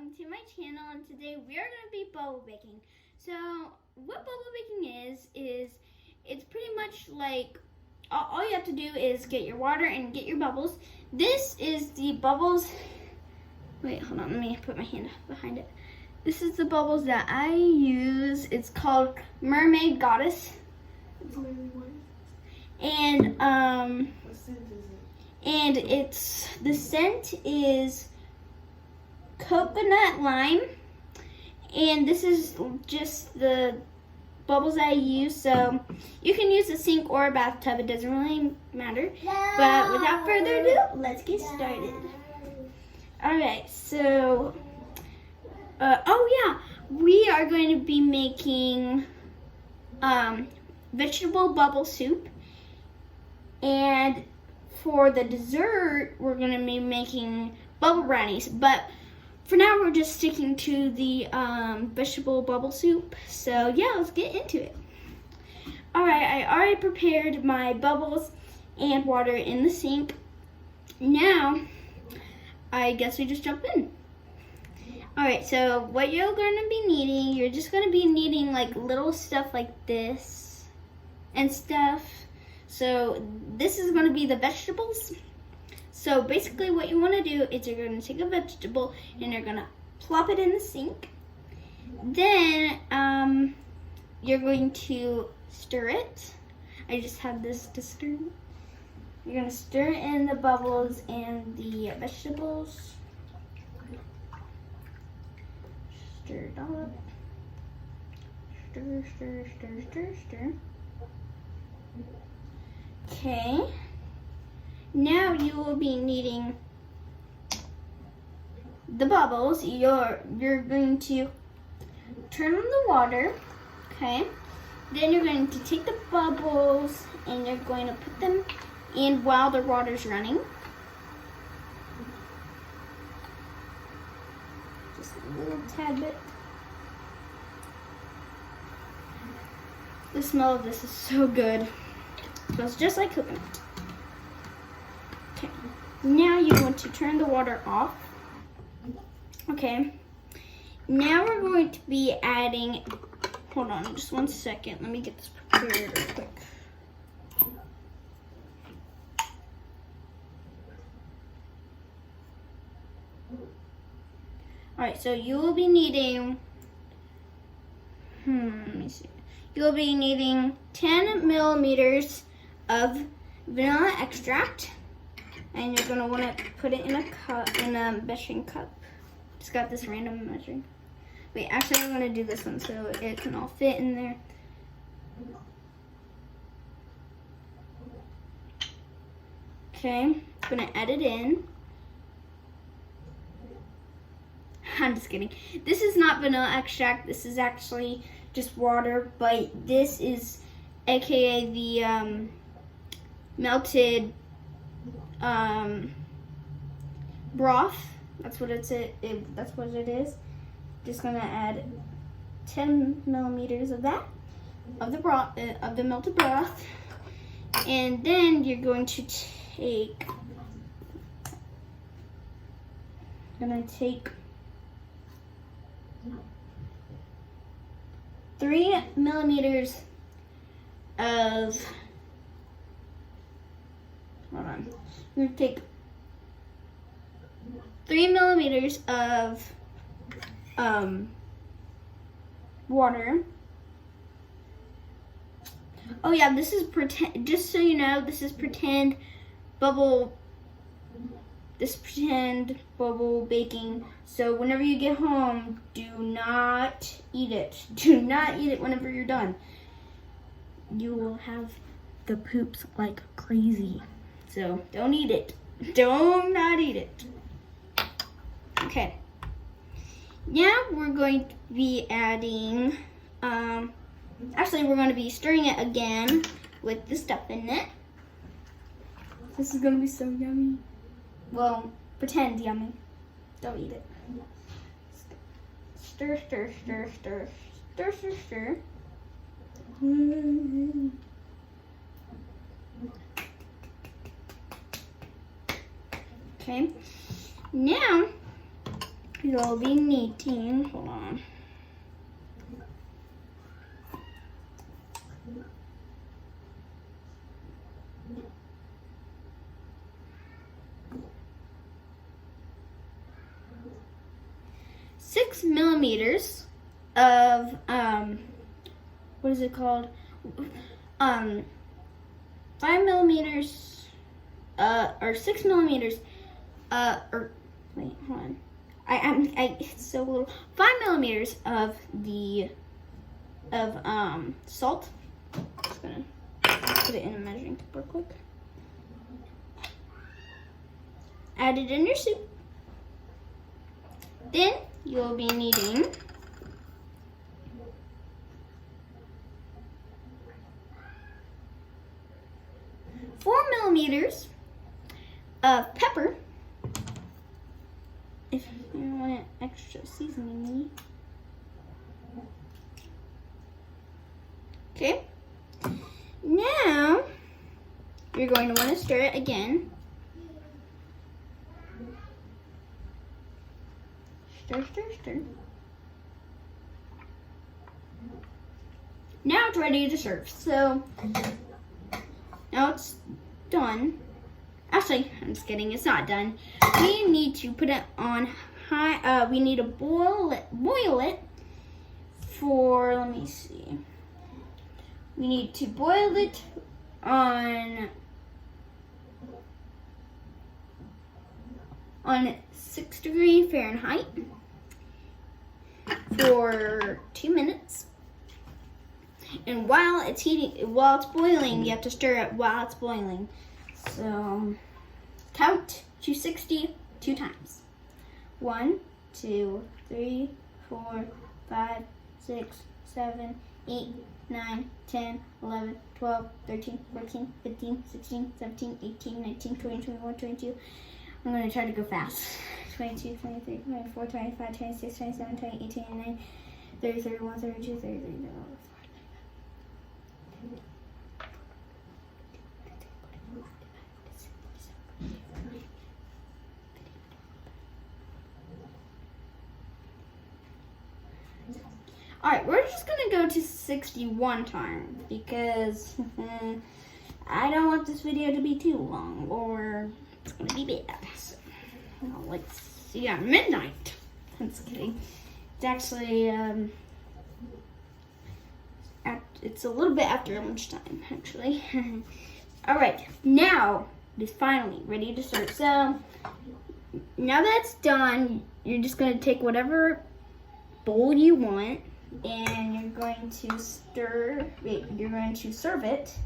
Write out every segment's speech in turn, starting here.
welcome to my channel, and today we are going to be bubble baking. So what bubble baking is it's pretty much like all you have to do is get your water and get your bubbles. This is the bubbles. Wait, hold on, let me put my hand behind it. This is the bubbles that I use. It's called Mermaid Goddess. And What scent is it? and the scent is coconut lime, and this is just the bubbles I use. So you can use a sink or a bathtub, it doesn't really matter. But without further ado, let's get started. Alright, so oh yeah, we are going to be making vegetable bubble soup, and for the dessert we're going to be making bubble brownies, but for now we're just sticking to the vegetable bubble soup. So yeah, let's get into it. Alright, I already prepared my bubbles and water in the sink. Now I guess we just jump in. Alright, so what you're going to be needing, you're just going to be needing like little stuff like this and stuff. So this is going to be the vegetables. So basically what you want to do is you're going to take a vegetable and you're going to plop it in the sink. Then you're going to stir it. I just have this to stir. You're going to stir in the bubbles and the vegetables. Stir it up. Stir, stir, stir, stir, stir. Okay. Now you will be needing the bubbles. You're going to turn on the water, okay? Then you're going to take the bubbles and you're going to put them in while the water's running. Just a little tad bit. The smell of this is so good. It smells just like coconut. Okay, now you want to turn the water off. Okay, now we're going to be adding, hold on just 1 second, let me get this prepared real quick. Alright, so you will be needing, let me see. You'll be needing 10 millimeters of vanilla extract. And you're gonna want to put it in a cup, in a measuring cup. Just got this random measuring. Wait, actually I'm gonna do this one so it can all fit in there. Okay, I'm gonna add it in. I'm just kidding. This is not vanilla extract. This is actually just water, but this is AKA the melted broth. That's what that's what it is. Just gonna add 10 millimeters of that, of the broth, of the melted broth, and then you're going to take 3 millimeters of, hold on, I'm going to take 3 millimeters of water. Oh yeah, this is pretend, just so you know, this is pretend bubble baking. So whenever you get home, do not eat it. Do not eat it whenever you're done. You will have the poops like crazy. So don't eat it. Do not eat it. Okay. Now we're going to be adding, actually we're going to be stirring it again with the stuff in it. This is going to be so yummy. Well, pretend yummy. Don't eat it. Stir, stir, stir, stir, stir, stir, stir. Okay. Now you'll be needing, hold on. Six millimeters of what is it called? 5 millimeters or 6 millimeters or wait, hold on. It's so little. 5 millimeters of salt. Just gonna put it in a measuring cup real quick. Add it in your soup. Then you'll be needing 4 millimeters of pepper. If you want it extra seasoning. Okay. Now you're going to want to stir it again. Stir, stir, stir. Now it's ready to serve. So now it's done. Actually, I'm just kidding. It's not done. We need to put it on high. We need to boil it for. Let me see. We need to boil it on 6 degrees Fahrenheit for 2 minutes. And while it's boiling, you have to stir it while it's boiling. So count to 60 2 times. 1, 2, 3, 4, 5, 6, 7, 8, 9, 10, 11, 12, 13, 14, 15, 16, 17, 18, 19, 20, 21, 22. I'm going to try to go fast. 22, 23, 24, 25, 26, 27, 28, 29, 30, 31, 32, 33, 34. Alright, we're just going to go to 61 times because I don't want this video to be too long or it's going to be bad. So, let's see, midnight. I'm just kidding. It's actually, it's a little bit after lunchtime, actually. Alright, now it is finally ready to serve. So, now that it's done, you're just going to take whatever bowl you want. And you're going to you're going to serve it.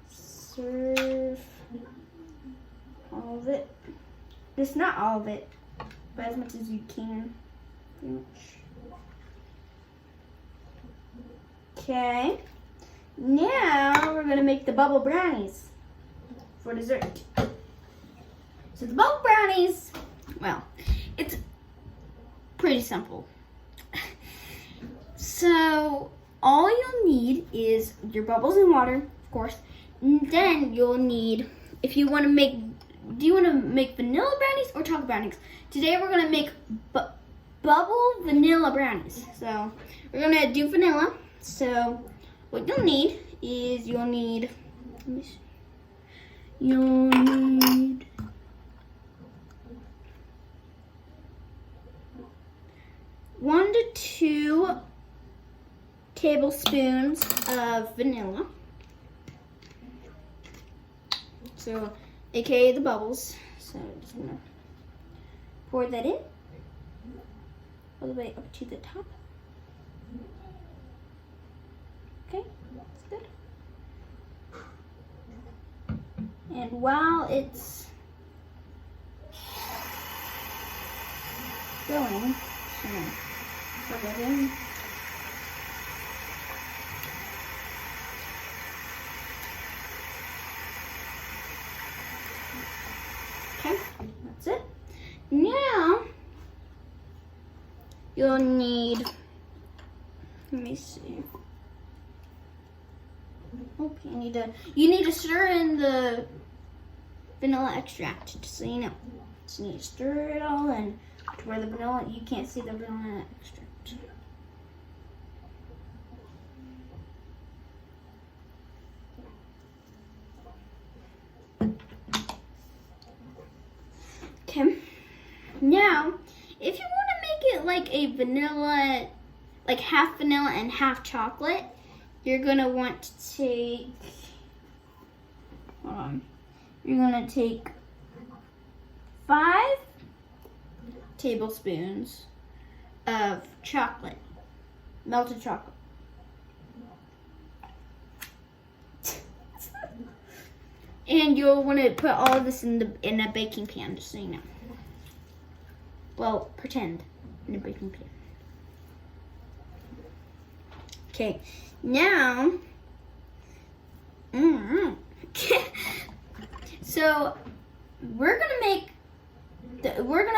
Serve all of it. It's not all of it, but as much as you can. Pretty much. Okay. Now we're going to make the bubble brownies for dessert. So the bubble brownies, well, it's pretty simple. So all you'll need is your bubbles and water, of course. And then you'll need, if you want to make, do you want to make vanilla brownies or chocolate brownies? Today we're going to make bubble vanilla brownies. So we're going to do vanilla. So what you'll need is let me see. You'll need 1 to 2 tablespoons of vanilla. So, aka the bubbles. So, I'm just gonna pour that in all the way up to the top. Okay, that's good. And while it's going, pour that in. Okay, that's it. Now you'll need, let me see. Okay, you need to stir in the vanilla extract, just so you know. Just need to stir it all in to where the vanilla, you can't see the vanilla extract. Okay. Now, if you want to make it like a vanilla, like half vanilla and half chocolate, you're gonna want to take, hold on, you're gonna take 5 tablespoons of chocolate, melted chocolate. And you'll want to put all of this in a baking pan, just so you know. Well, pretend in a baking pan. Okay, now, so we're gonna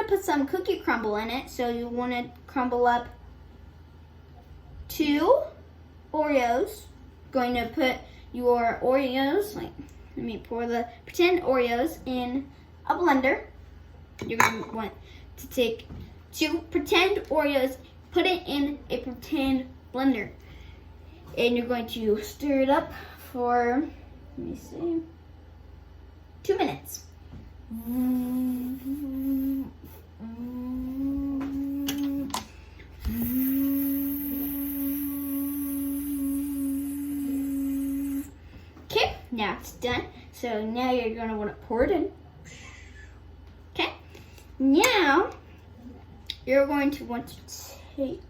put some cookie crumble in it. So you want to crumble up 2 Oreos. Going to put your Oreos, like, let me pour the pretend Oreos in a blender. You're going to want to take 2 pretend Oreos, put it in a pretend blender. And you're going to stir it up for, let me see, 2 minutes. Okay, now it's done. So now you're going to want to pour it in. Okay, now you're going to want to take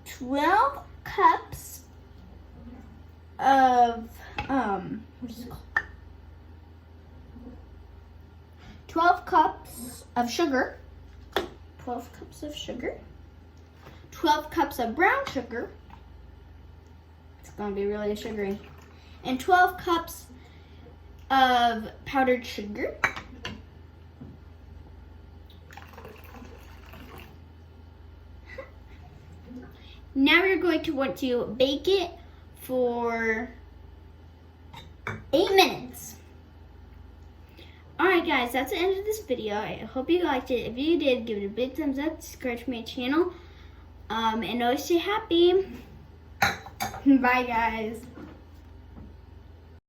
12 cups of, what is it called? 12 cups of sugar. 12 cups of sugar. 12 cups of brown sugar. It's going to be really sugary. And 12 cups of powdered sugar. Now you're going to want to bake it for 8 minutes. Alright guys, that's the end of this video. I hope you liked it. If you did, give it a big thumbs up, subscribe to my channel, and always stay happy. Bye guys.